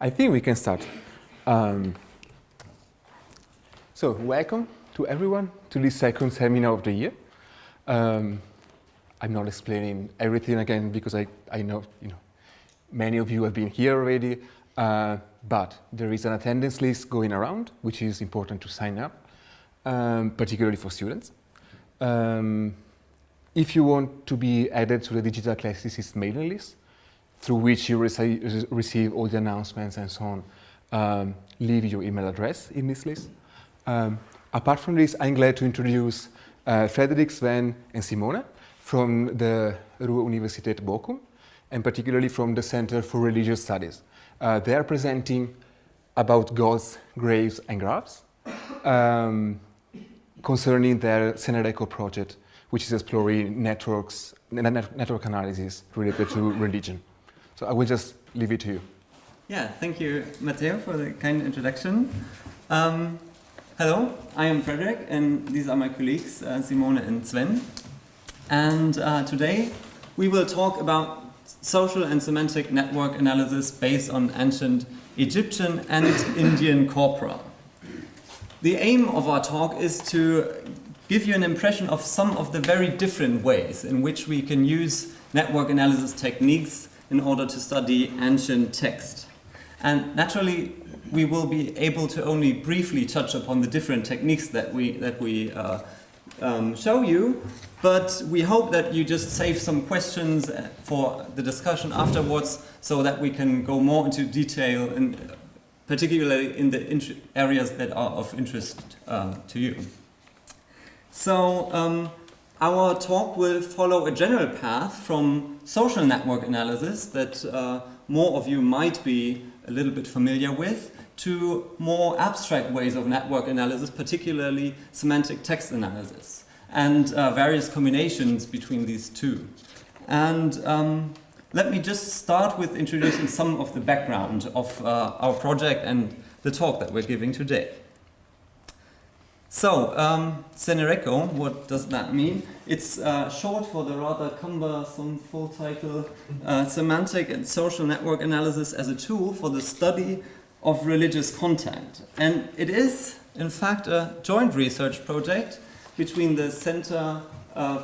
I think we can start. So, welcome to everyone to this second seminar of the year. I'm not explaining everything again because I know, many of you have been here already, but there is an attendance list going around, which is important to sign up, particularly for students. If you want to be added to the Digital Classicist mailing list, through which you receive all the announcements and so on, leave your email address in this list. Apart from this, I'm glad to introduce Frederik, Sven, and Simone from the Ruhr-University at Bochum, and particularly from the Center for Religious Studies. They are presenting about gods, graves, and graphs concerning their Semantic project, which is exploring network analysis related to religion. So I will just leave it to you. Yeah, thank you, Matteo, for the kind introduction. Hello, I am Frederik, and these are my colleagues, Simone and Sven. And today we will talk about social and semantic network analysis based on ancient Egyptian and Indian corpora. The aim of our talk is to give you an impression of some of the very different ways in which we can use network analysis techniques in order to study ancient text. And naturally, we will be able to only briefly touch upon the different techniques that we show you, but we hope that you just save some questions for the discussion afterwards so that we can go more into detail, and particularly in the areas that are of interest to you. So our talk will follow a general path from social network analysis that more of you might be a little bit familiar with, to more abstract ways of network analysis, particularly semantic text analysis, and various combinations between these two. And let me just start with introducing some of the background of our project and the talk that we're giving today. So, Semantic, what does that mean? It's short for the rather cumbersome full title, Semantic and Social Network Analysis as a Tool for the Study of Religious Content. And it is, in fact, a joint research project between the Center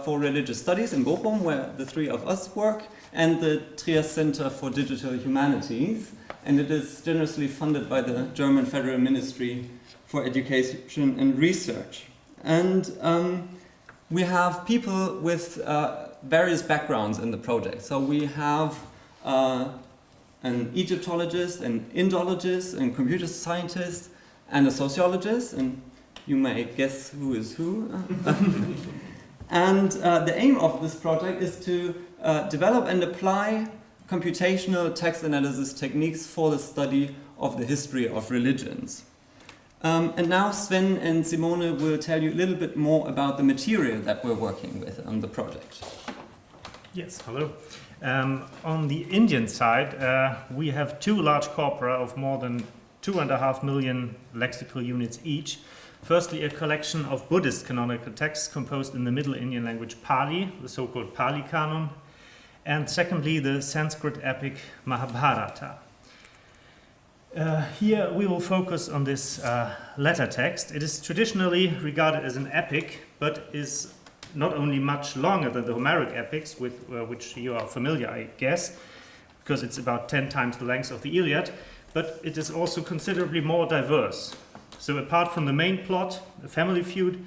for Religious Studies in Bochum, where the three of us work, and the Trieste Center for Digital Humanities. And it is generously funded by the German Federal Ministry for Education and Research. And we have people with various backgrounds in the project. So we have an Egyptologist, an Indologist, a computer scientist, and a sociologist, and you may guess who is who. And the aim of this project is to develop and apply computational text analysis techniques for the study of the history of religions. And now Sven and Simone will tell you a little bit more about the material that we're working with on the project. Yes, hello. On the Indian side, we have two large corpora of more than 2.5 million lexical units each. Firstly, a collection of Buddhist canonical texts composed in the Middle Indian language Pali, the so-called Pali canon. And secondly, the Sanskrit epic Mahabharata. Here we will focus on this latter text. It is traditionally regarded as an epic, but is not only much longer than the Homeric epics, with which you are familiar, I guess, because it's about 10 times the length of the Iliad, but it is also considerably more diverse. So apart from the main plot, a family feud,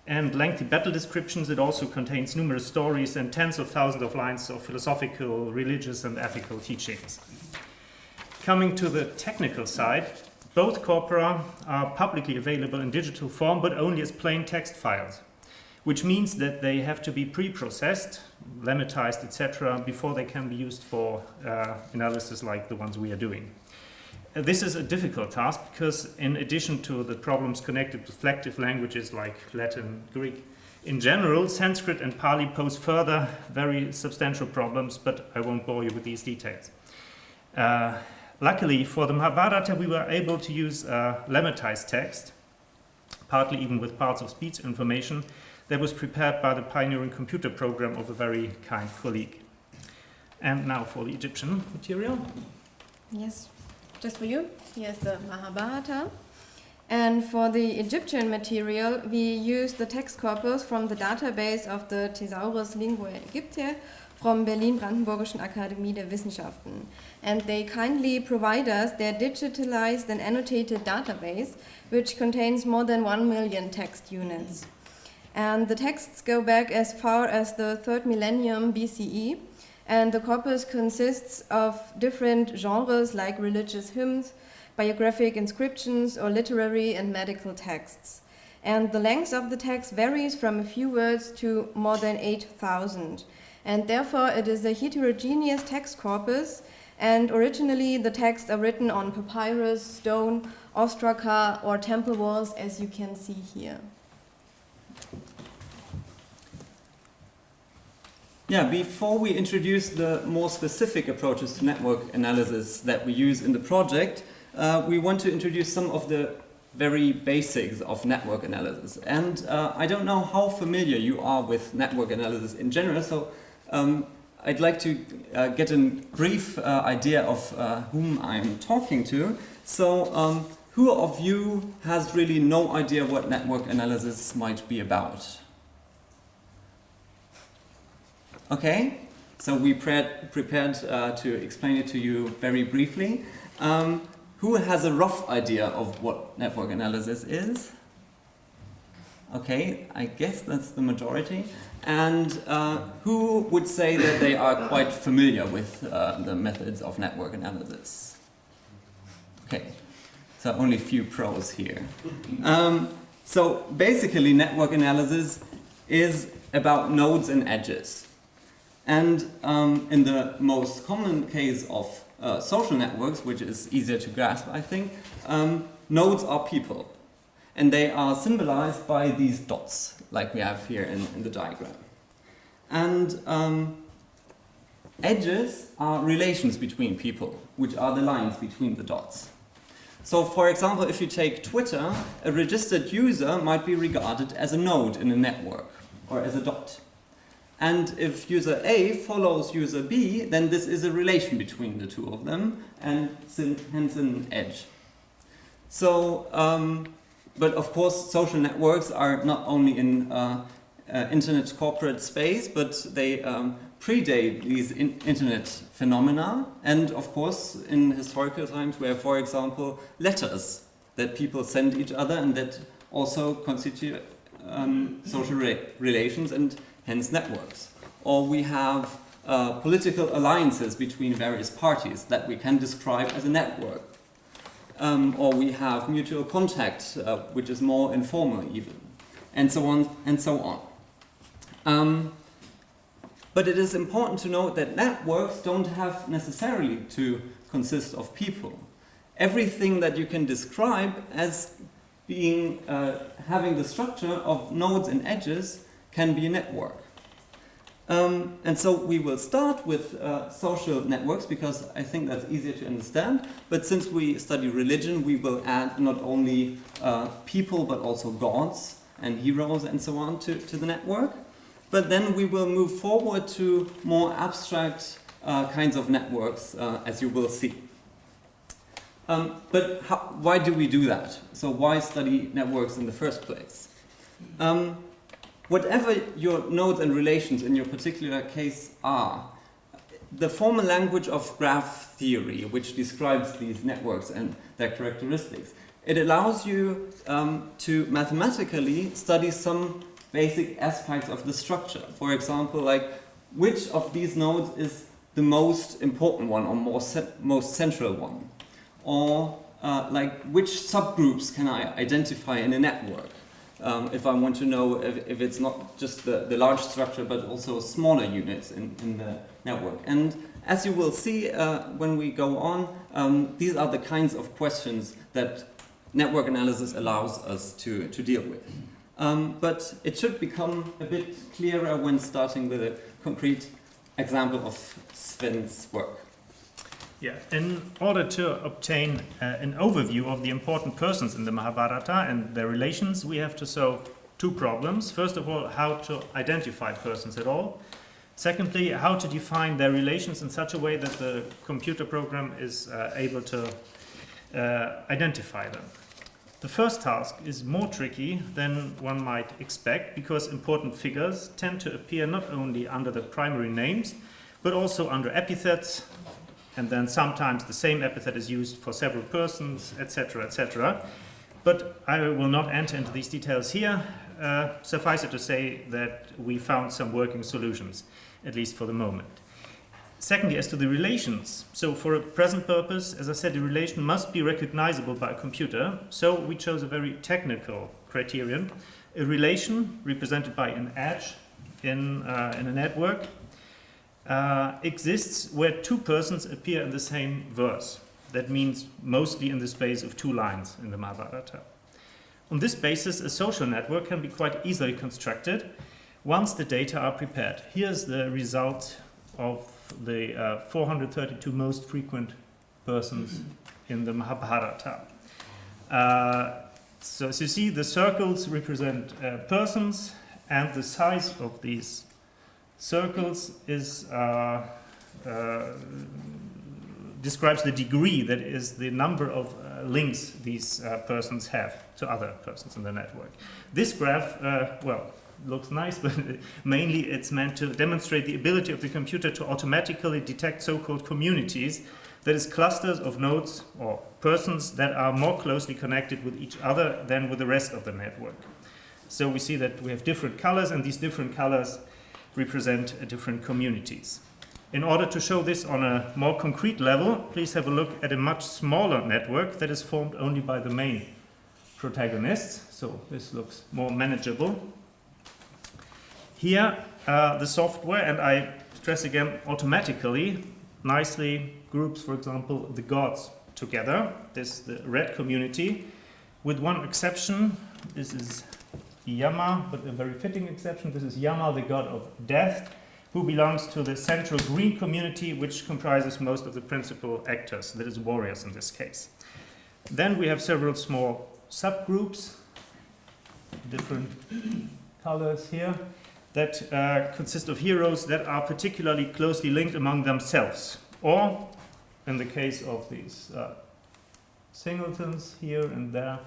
and lengthy battle descriptions, it also contains numerous stories and tens of thousands of lines of philosophical, religious, and ethical teachings. Coming to the technical side, both corpora are publicly available in digital form, but only as plain text files, which means that they have to be pre-processed, lemmatized, etc., before they can be used for analysis like the ones we are doing. This is a difficult task because, in addition to the problems connected with reflective languages like Latin, Greek, in general, Sanskrit and Pali pose further very substantial problems, but I won't bore you with these details. Luckily, for the Mahabharata, we were able to use lemmatized text, partly even with parts of speech information, that was prepared by the pioneering computer program of a very kind colleague. And now for the Egyptian material. Yes. just for you, here's the Mahabharata. And for the Egyptian material, we use the text corpus from the database of the Thesaurus Linguae Aegyptiae from Berlin-Brandenburgischen Akademie der Wissenschaften. And they kindly provide us their digitalized and annotated database, which contains more than 1 million text units. And the texts go back as far as the 3rd millennium BCE, and the corpus consists of different genres like religious hymns, biographic inscriptions, or literary and medical texts. And the length of the text varies from a few words to more than 8,000. And therefore it is a heterogeneous text corpus, and originally the texts are written on papyrus, stone, ostraka, or temple walls, as you can see here. Yeah, before we introduce the more specific approaches to network analysis that we use in the project, we want to introduce some of the very basics of network analysis. And I don't know how familiar you are with network analysis in general, so I'd like to get a brief idea of whom I'm talking to. So who of you has really no idea what network analysis might be about? Okay, so we prepared to explain it to you very briefly. Who has a rough idea of what network analysis is? Okay, I guess that's the majority. And who would say that they are quite familiar with the methods of network analysis? Okay, so only a few pros here. So basically network analysis is about nodes and edges. And in the most common case of social networks, which is easier to grasp, I think, nodes are people. And they are symbolized by these dots, like we have here in the diagram. And edges are relations between people, which are the lines between the dots. So, for example, if you take Twitter, a registered user might be regarded as a node in a network, or as a dot. And if user A follows user B, then this is a relation between the two of them, and hence an edge. So, but of course, social networks are not only in internet corporate space, but they predate these internet phenomena. And of course, in historical times, we have, for example, letters that people send each other, and that also constitute social relations and hence networks. Or we have political alliances between various parties that we can describe as a network. Or we have mutual contact, which is more informal even, and so on and so on. But it is important to note that networks don't have necessarily to consist of people. Everything that you can describe as being having the structure of nodes and edges can be a network. And so we will start with social networks because I think that's easier to understand. But since we study religion, we will add not only people but also gods and heroes and so on to the network. But then we will move forward to more abstract kinds of networks, as you will see. But why do we do that? So why study networks in the first place? Whatever your nodes and relations in your particular case are, the formal language of graph theory, which describes these networks and their characteristics, it allows you to mathematically study some basic aspects of the structure. For example, like which of these nodes is the most important one or most central one? Or like which subgroups can I identify in a network? If I want to know if it's not just the large structure but also smaller units in the network. And as you will see when we go on, these are the kinds of questions that network analysis allows us to deal with. But it should become a bit clearer when starting with a concrete example of Sven's work. Yeah, in order to obtain an overview of the important persons in the Mahabharata and their relations, we have to solve two problems. First of all, how to identify persons at all. Secondly, how to define their relations in such a way that the computer program is able to identify them. The first task is more tricky than one might expect because important figures tend to appear not only under the primary names, but also under epithets, and then sometimes the same epithet is used for several persons, etc., etc. But I will not enter into these details here. Suffice it to say that we found some working solutions, at least for the moment. Secondly, as to the relations, so for a present purpose, as I said, the relation must be recognizable by a computer, so we chose a very technical criterion. A relation represented by an edge in a network exists where two persons appear in the same verse. That means mostly in the space of two lines in the Mahabharata. On this basis, a social network can be quite easily constructed once the data are prepared. Here's the result of the 432 most frequent persons in the Mahabharata. So as you see, the circles represent persons, and the size of these circles is describes the degree, that is the number of links these persons have to other persons in the network. This graph, looks nice, but mainly it's meant to demonstrate the ability of the computer to automatically detect so-called communities, that is clusters of nodes or persons that are more closely connected with each other than with the rest of the network. So we see that we have different colors, and these different colors represent different communities. In order to show this on a more concrete level, please have a look at a much smaller network that is formed only by the main protagonists. So this looks more manageable. Here, the software, and I stress again, automatically, nicely groups, for example, the gods together. This is the red community, with one exception. This is Yama, but a very fitting exception. This is Yama, the god of death, who belongs to the central green community, which comprises most of the principal actors, that is warriors in this case. Then we have several small subgroups, different colors here, that consist of heroes that are particularly closely linked among themselves. Or, in the case of these singletons here and there,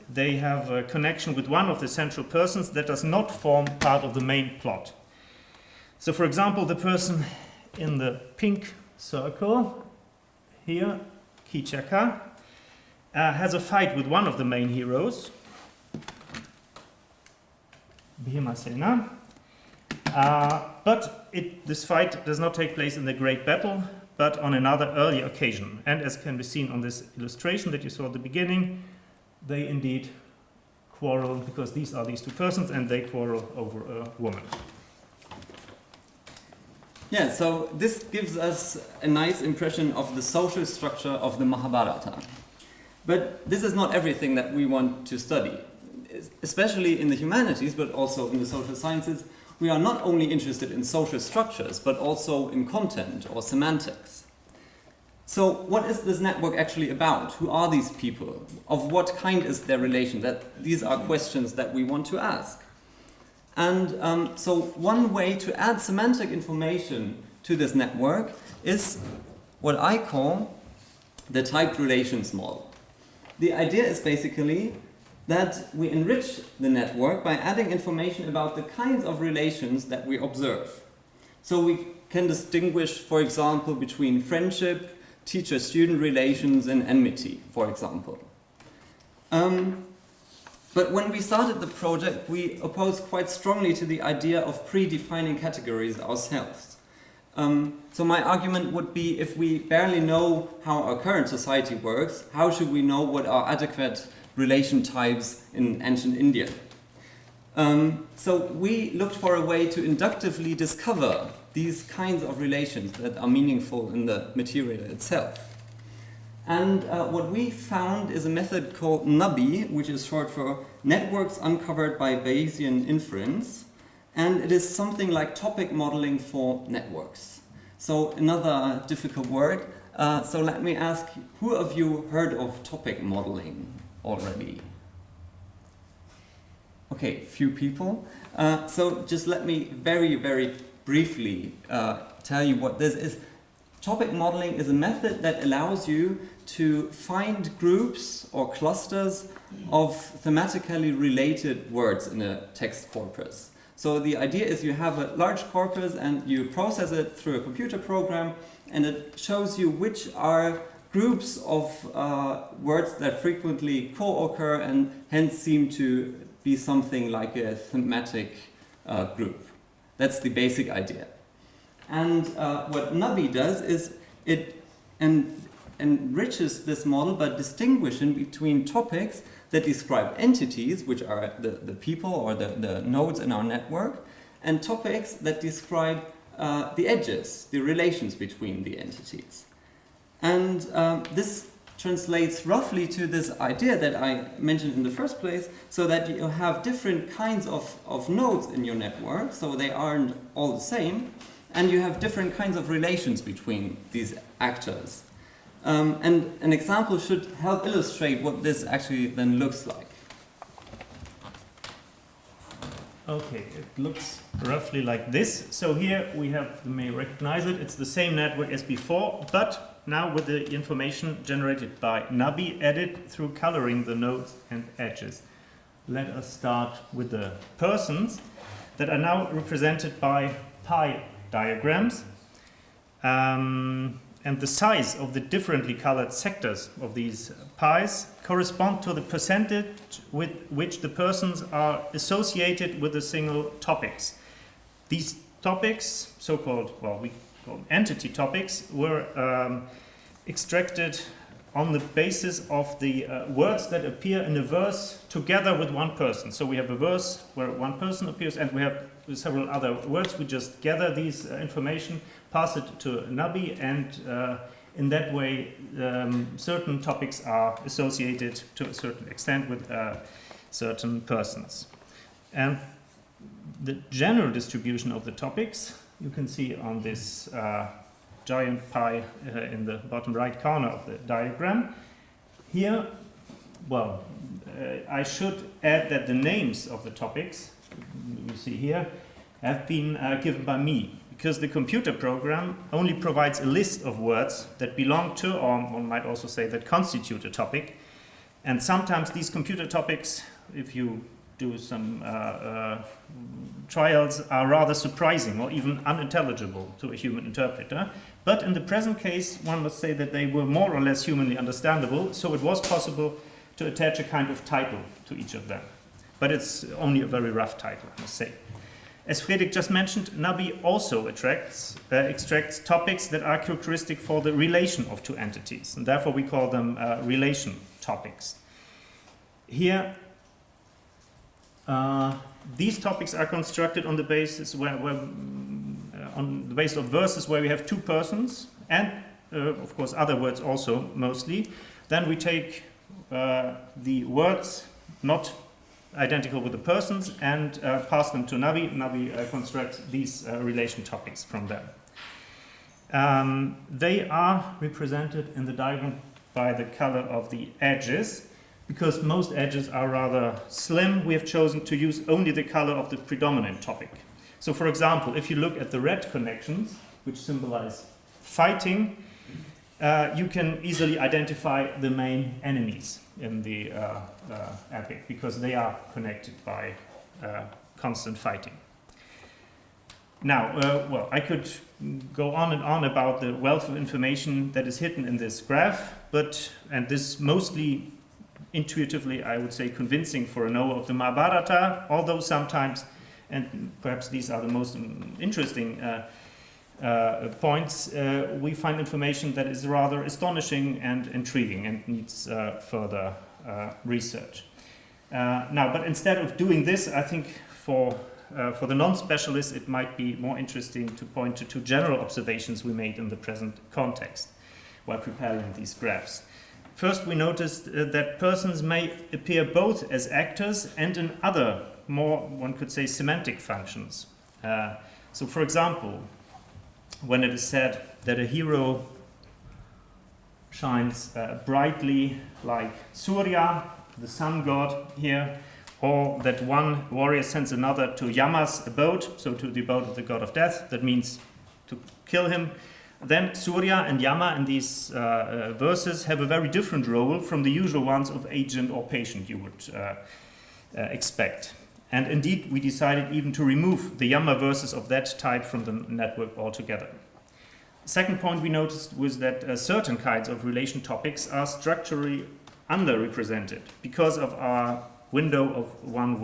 they have a connection with one of the central persons that does not form part of the main plot. So, for example, the person in the pink circle here, Kichaka, has a fight with one of the main heroes, Bhimasena, but this fight does not take place in the great battle, but on another earlier occasion. And as can be seen on this illustration that you saw at the beginning, they indeed quarrel, because these are these two persons, and they quarrel over a woman. Yeah, so this gives us a nice impression of the social structure of the Mahabharata. But this is not everything that we want to study. Especially in the humanities, but also in the social sciences, we are not only interested in social structures, but also in content or semantics. So what is this network actually about? Who are these people? Of what kind is their relation? These are questions that we want to ask. And so one way to add semantic information to this network is what I call the typed relations model. The idea is basically that we enrich the network by adding information about the kinds of relations that we observe. So we can distinguish, for example, between friendship, teacher-student relations, and enmity, for example. But when we started the project, we opposed quite strongly to the idea of predefining categories ourselves. So my argument would be, if we barely know how our current society works, how should we know what are adequate relation types in ancient India? So we looked for a way to inductively discover these kinds of relations that are meaningful in the material itself. And what we found is a method called NUBI, which is short for Networks Uncovered by Bayesian Inference. And it is something like topic modeling for networks. So another difficult word. So let me ask, who of you heard of topic modeling already? Okay, few people. So just let me very, very briefly tell you what this is. topic modeling is a method that allows you to find groups or clusters of thematically related words in a text corpus. So the idea is you have a large corpus and you process it through a computer program, and it shows you which are groups of words that frequently co-occur and hence seem to be something like a thematic group. That's the basic idea. And what NUBI does is it enriches this model by distinguishing between topics that describe entities, which are the people or the nodes in our network, and topics that describe the edges, the relations between the entities. And this translates roughly to this idea that I mentioned in the first place, so that you have different kinds of nodes in your network, so they aren't all the same, and you have different kinds of relations between these actors. And an example should help illustrate what this actually then looks like. Okay, it looks roughly like this. So here we have, you may recognize it, it's the same network as before, but now with the information generated by NUBI added through coloring the nodes and edges. Let us start with the persons that are now represented by pie diagrams. And the size of the differently colored sectors of these pies correspond to the percentage with which the persons are associated with the single topics. These topics, so-called, well, we call them entity topics, were extracted on the basis of the words that appear in a verse together with one person. So we have a verse where one person appears, and we have several other words. We just gather these information, pass it to NUBI, and in that way certain topics are associated to a certain extent with certain persons. And the general distribution of the topics you can see on this giant pie in the bottom right corner of the diagram. Here, well, I should add that the names of the topics you see here have been given by me, because the computer program only provides a list of words that belong to, or one might also say that constitute a topic. And sometimes these computer topics, if you do some trials, are rather surprising or even unintelligible to a human interpreter. But in the present case, one must say that they were more or less humanly understandable, so it was possible to attach a kind of title to each of them. But it's only a very rough title, I must say. As Frederik just mentioned, NUBI also extracts topics that are characteristic for the relation of two entities, and therefore we call them relation topics. Here, these topics are constructed on the basis on the basis of verses where we have two persons, and of course other words also mostly. Then we take the words not identical with the persons and pass them to NUBI. NUBI constructs these relation topics from them. They are represented in the diagram by the color of the edges. Because most edges are rather slim, we have chosen to use only the color of the predominant topic. So for example, if you look at the red connections, which symbolize fighting, you can easily identify the main enemies in the epic, because they are connected by constant fighting. Now, well, I could go on and on about the wealth of information that is hidden in this graph, and this mostly intuitively, I would say, convincing for a knower of the Mahabharata, although sometimes, and perhaps these are the most interesting points, we find information that is rather astonishing and intriguing and needs further research. Now, but instead of doing this, I think for the non-specialists it might be more interesting to point to two general observations we made in the present context while preparing these graphs. First, we noticed that persons may appear both as actors and in other, more, one could say, semantic functions. So, for example, when it is said that a hero shines brightly like Surya, the sun god here, or that one warrior sends another to Yama's abode, so to the abode of the god of death, that means to kill him, then Surya and Yama in these verses have a very different role from the usual ones of agent or patient you would expect. And indeed, we decided even to remove the Yama verses of that type from the network altogether. Second point we noticed was that certain kinds of relation topics are structurally underrepresented because of our window of one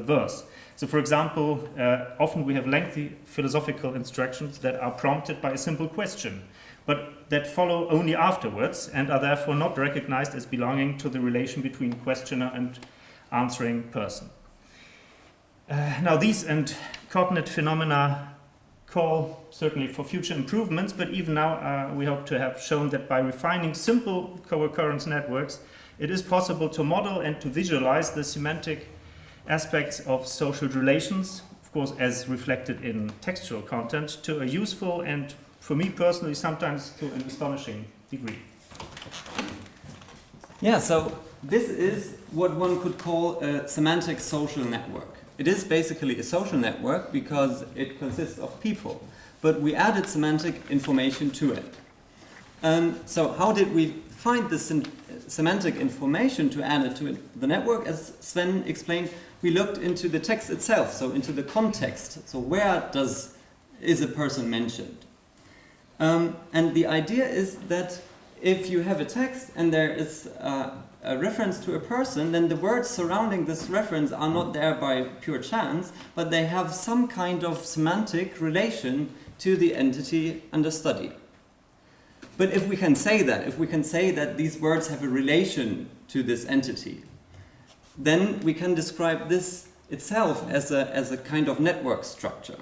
verse. So, for example, often we have lengthy philosophical instructions that are prompted by a simple question, but that follow only afterwards and are therefore not recognized as belonging to the relation between questioner and answering person. Now, these and cognate phenomena call certainly for future improvements, but even now we hope to have shown that by refining simple co-occurrence networks, it is possible to model and to visualize the semantic aspects of social relations, of course as reflected in textual content, to a useful and, for me personally, sometimes to an astonishing degree. Yeah, so this is what one could call a semantic social network. It is basically a social network because it consists of people, but we added semantic information to it. So how did we find this semantic information to add it to the network? As Sven explained, we looked into the text itself, so into the context. So where is a person mentioned? And the idea is that if you have a text and there is a reference to a person, then the words surrounding this reference are not there by pure chance, but they have some kind of semantic relation to the entity under study. But if we can say that these words have a relation to this entity, then we can describe this itself as a kind of network structure.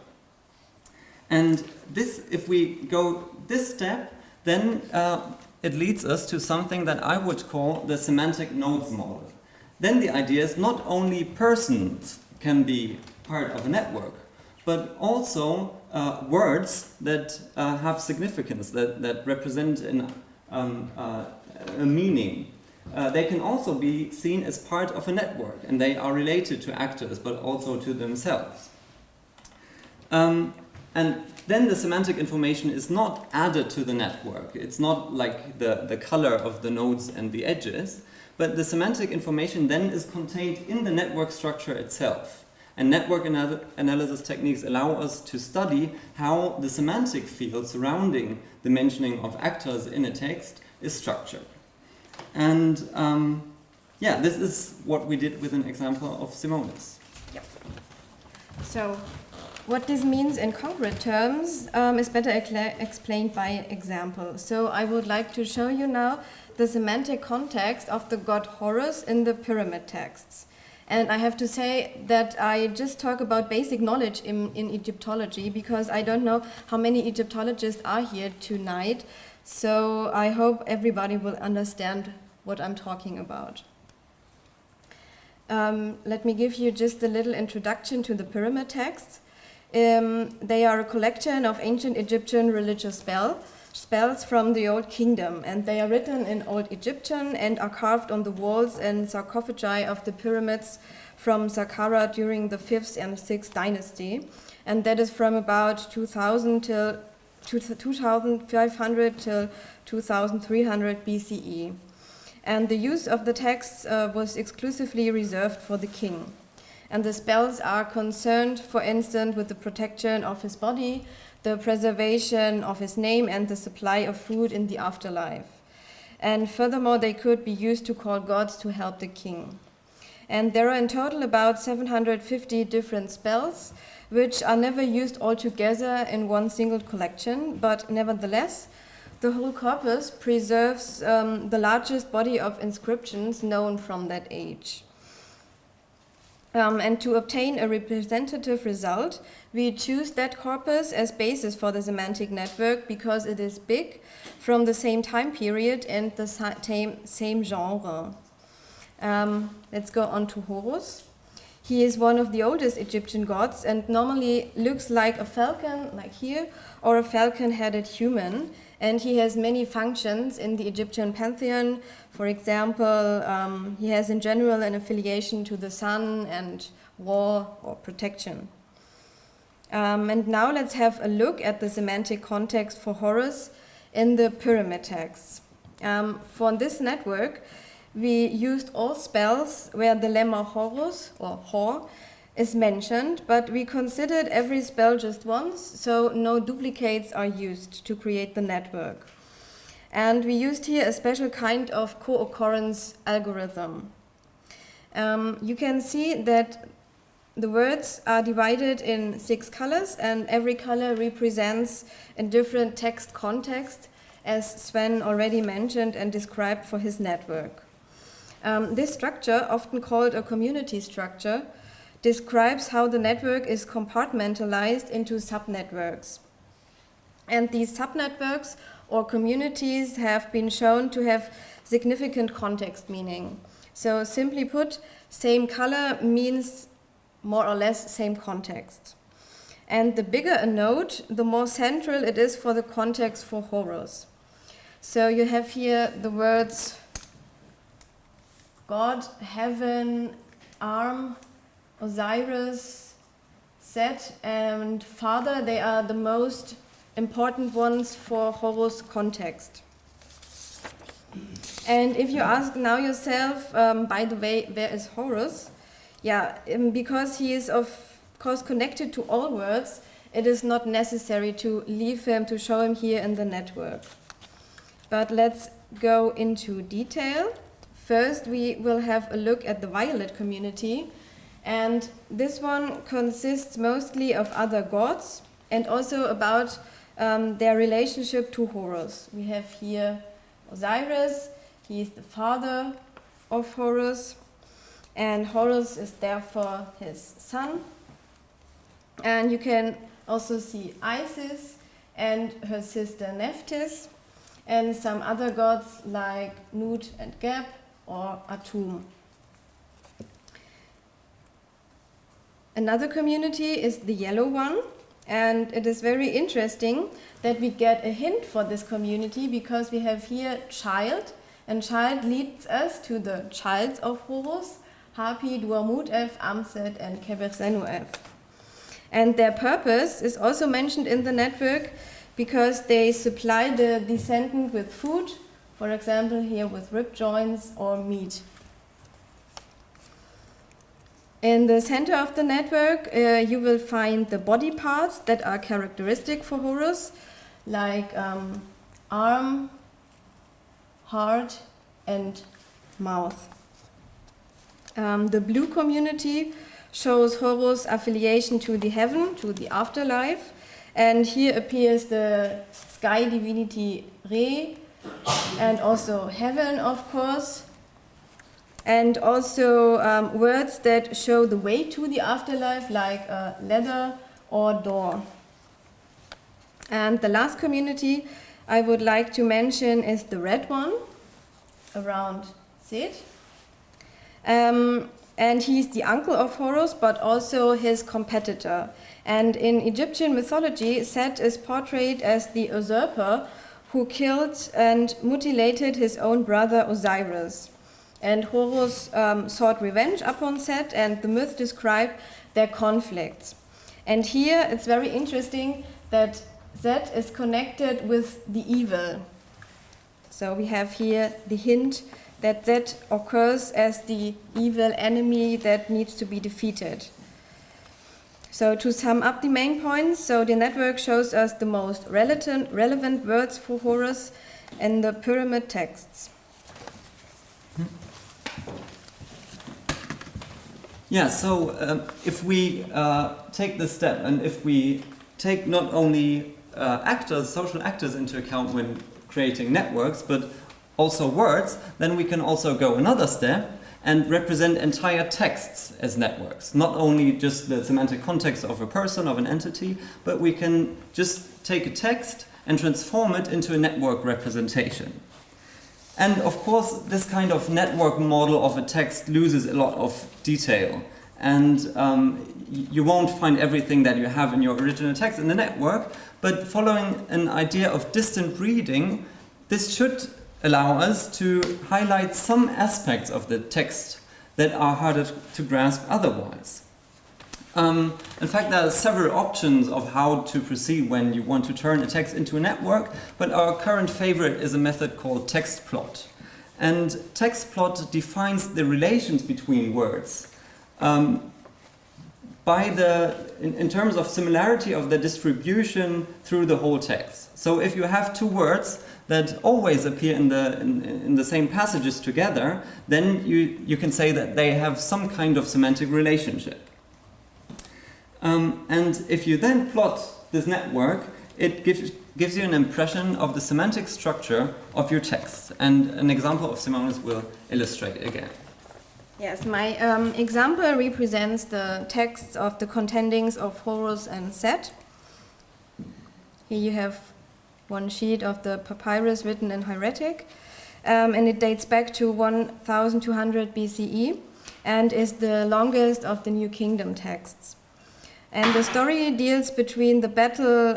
And this, if we go this step, then it leads us to something that I would call the semantic nodes model. Then the idea is not only persons can be part of a network, but also words that have significance, that represent a meaning. They can also be seen as part of a network, and they are related to actors, but also to themselves. And then the semantic information is not added to the network. It's not like the color of the nodes and the edges, but the semantic information then is contained in the network structure itself. And network analysis techniques allow us to study how the semantic field surrounding the mentioning of actors in a text is structured. And this is what we did with an example of Simone's. Yep. So, what this means in concrete terms is better explained by an example. So I would like to show you now the semantic context of the god Horus in the pyramid texts. And I have to say that I just talk about basic knowledge in Egyptology because I don't know how many Egyptologists are here tonight. So I hope everybody will understand what I'm talking about. Let me give you just a little introduction to the pyramid texts. They are a collection of ancient Egyptian religious spells from the Old Kingdom, and they are written in Old Egyptian and are carved on the walls and sarcophagi of the pyramids from Saqqara during the 5th and 6th dynasty, and that is from about 2500 till 2300 BCE. And the use of the texts was exclusively reserved for the king. And the spells are concerned, for instance, with the protection of his body, the preservation of his name, and the supply of food in the afterlife. And furthermore, they could be used to call gods to help the king. And there are in total about 750 different spells, which are never used all together in one single collection, but nevertheless, the whole corpus preserves the largest body of inscriptions known from that age. And to obtain a representative result, we choose that corpus as basis for the semantic network because it is big, from the same time period and the same genre. Let's go on to Horus. He is one of the oldest Egyptian gods and normally looks like a falcon, like here, or a falcon-headed human. And he has many functions in the Egyptian pantheon. For example, he has in general an affiliation to the sun and war or protection. And now let's have a look at the semantic context for Horus in the pyramid texts. For this network, we used all spells where the lemma horus, or hor, is mentioned, but we considered every spell just once, so no duplicates are used to create the network. And we used here a special kind of co-occurrence algorithm. You can see that the words are divided in 6 colors, and every color represents a different text context, as Sven already mentioned and described for his network. This structure, often called a community structure, describes how the network is compartmentalized into subnetworks. And these subnetworks or communities have been shown to have significant context meaning. So simply put, same color means more or less same context. And the bigger a node, the more central it is for the context for Horus. So you have here the words God, heaven, arm, Osiris, Set, and Father. They are the most important ones for Horus context. And if you ask now yourself, by the way, where is Horus? Yeah, because he is of course connected to all words, it is not necessary to leave him, to show him here in the network. But let's go into detail. First, we will have a look at the violet community. And this one consists mostly of other gods and also about their relationship to Horus. We have here Osiris, he is the father of Horus, and Horus is therefore his son. And you can also see Isis and her sister Nephthys, and some other gods like Nut and Geb or Atum. Another community is the yellow one, and it is very interesting that we get a hint for this community because we have here child, and child leads us to the childs of Horus, Hapi, Duamut-F, Amset, and Kebersenu-F. And their purpose is also mentioned in the network because they supply the descendant with food, for example here with rib joints or meat. In the center of the network, you will find the body parts that are characteristic for Horus, like arm, heart, and mouth. The blue community shows Horus' affiliation to the heaven, to the afterlife, and here appears the sky divinity Re, and also heaven, of course. And also words that show the way to the afterlife, like ladder or door. And the last community I would like to mention is the red one, around Set. And he's the uncle of Horus, but also his competitor. And in Egyptian mythology, Set is portrayed as the usurper who killed and mutilated his own brother Osiris. And Horus sought revenge upon Set, and the myth described their conflicts. And here it's very interesting that Set is connected with the evil. So we have here the hint that Set occurs as the evil enemy that needs to be defeated. So to sum up the main points, so the network shows us the most relevant words for Horus in the pyramid texts. Yeah, so if we take this step and if we take not only social actors into account when creating networks, but also words, then we can also go another step and represent entire texts as networks. Not only just the semantic context of a person, of an entity, but we can just take a text and transform it into a network representation. And of course, this kind of network model of a text loses a lot of detail. And you won't find everything that you have in your original text in the network, but following an idea of distant reading, this should allow us to highlight some aspects of the text that are harder to grasp otherwise. In fact, there are several options of how to proceed when you want to turn a text into a network, but our current favorite is a method called text plot. And text plot defines the relations between words in terms of similarity of the distribution through the whole text. So if you have two words that always appear in the same passages together, then you can say that they have some kind of semantic relationship. And if you then plot this network, it gives you an impression of the semantic structure of your text. And an example of Simone's will illustrate again. Yes, my example represents the texts of the contendings of Horus and Set. Here you have one sheet of the papyrus written in hieratic, and it dates back to 1200 BCE and is the longest of the New Kingdom texts. And the story deals between the battle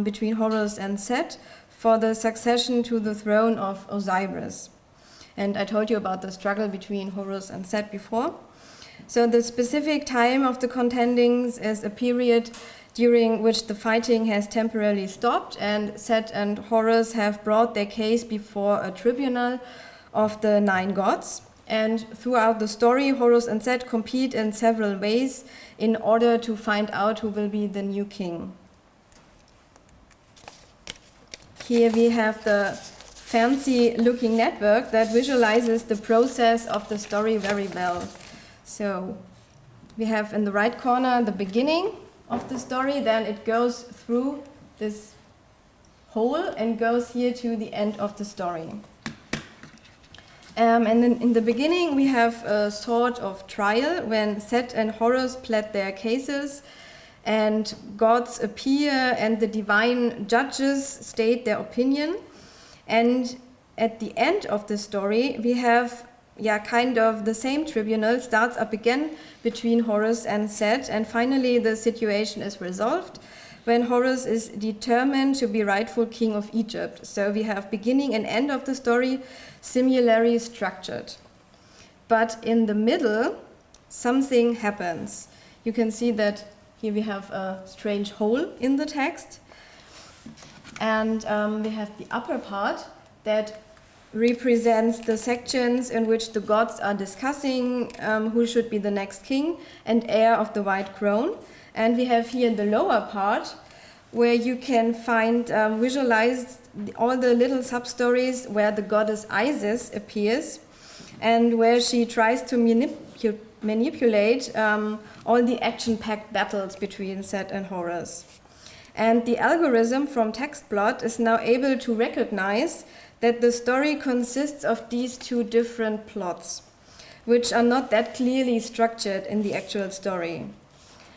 between Horus and Set for the succession to the throne of Osiris. And I told you about the struggle between Horus and Set before. So the specific time of the contendings is a period during which the fighting has temporarily stopped, and Set and Horus have brought their case before a tribunal of the 9 gods. And throughout the story, Horus and Set compete in several ways in order to find out who will be the new king. Here we have the fancy-looking network that visualizes the process of the story very well. So we have in the right corner the beginning of the story, then it goes through this hole and goes here to the end of the story. And then in the beginning we have a sort of trial when Set and Horus pled their cases and gods appear and the divine judges state their opinion. And at the end of the story we have kind of the same tribunal starts up again between Horus and Set, and finally the situation is resolved when Horus is determined to be rightful king of Egypt. So we have beginning and end of the story similarly structured. But in the middle, something happens. You can see that here we have a strange hole in the text. And we have the upper part that represents the sections in which the gods are discussing who should be the next king and heir of the white crown. And we have here the lower part where you can find visualized all the little sub-stories where the goddess Isis appears and where she tries to manipulate all the action-packed battles between Set and Horus. And the algorithm from TextPlot is now able to recognize that the story consists of these two different plots, which are not that clearly structured in the actual story.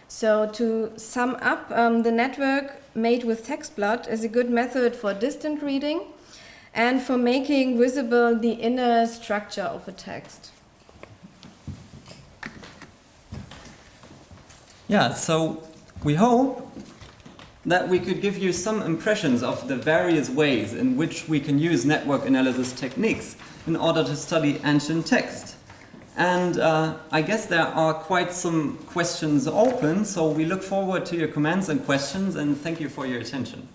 So to sum up, the network made with TextPlot is a good method for distant reading and for making visible the inner structure of a text. Yeah, so we hope that we could give you some impressions of the various ways in which we can use network analysis techniques in order to study ancient text. And I guess there are quite some questions open, so we look forward to your comments and questions, and thank you for your attention.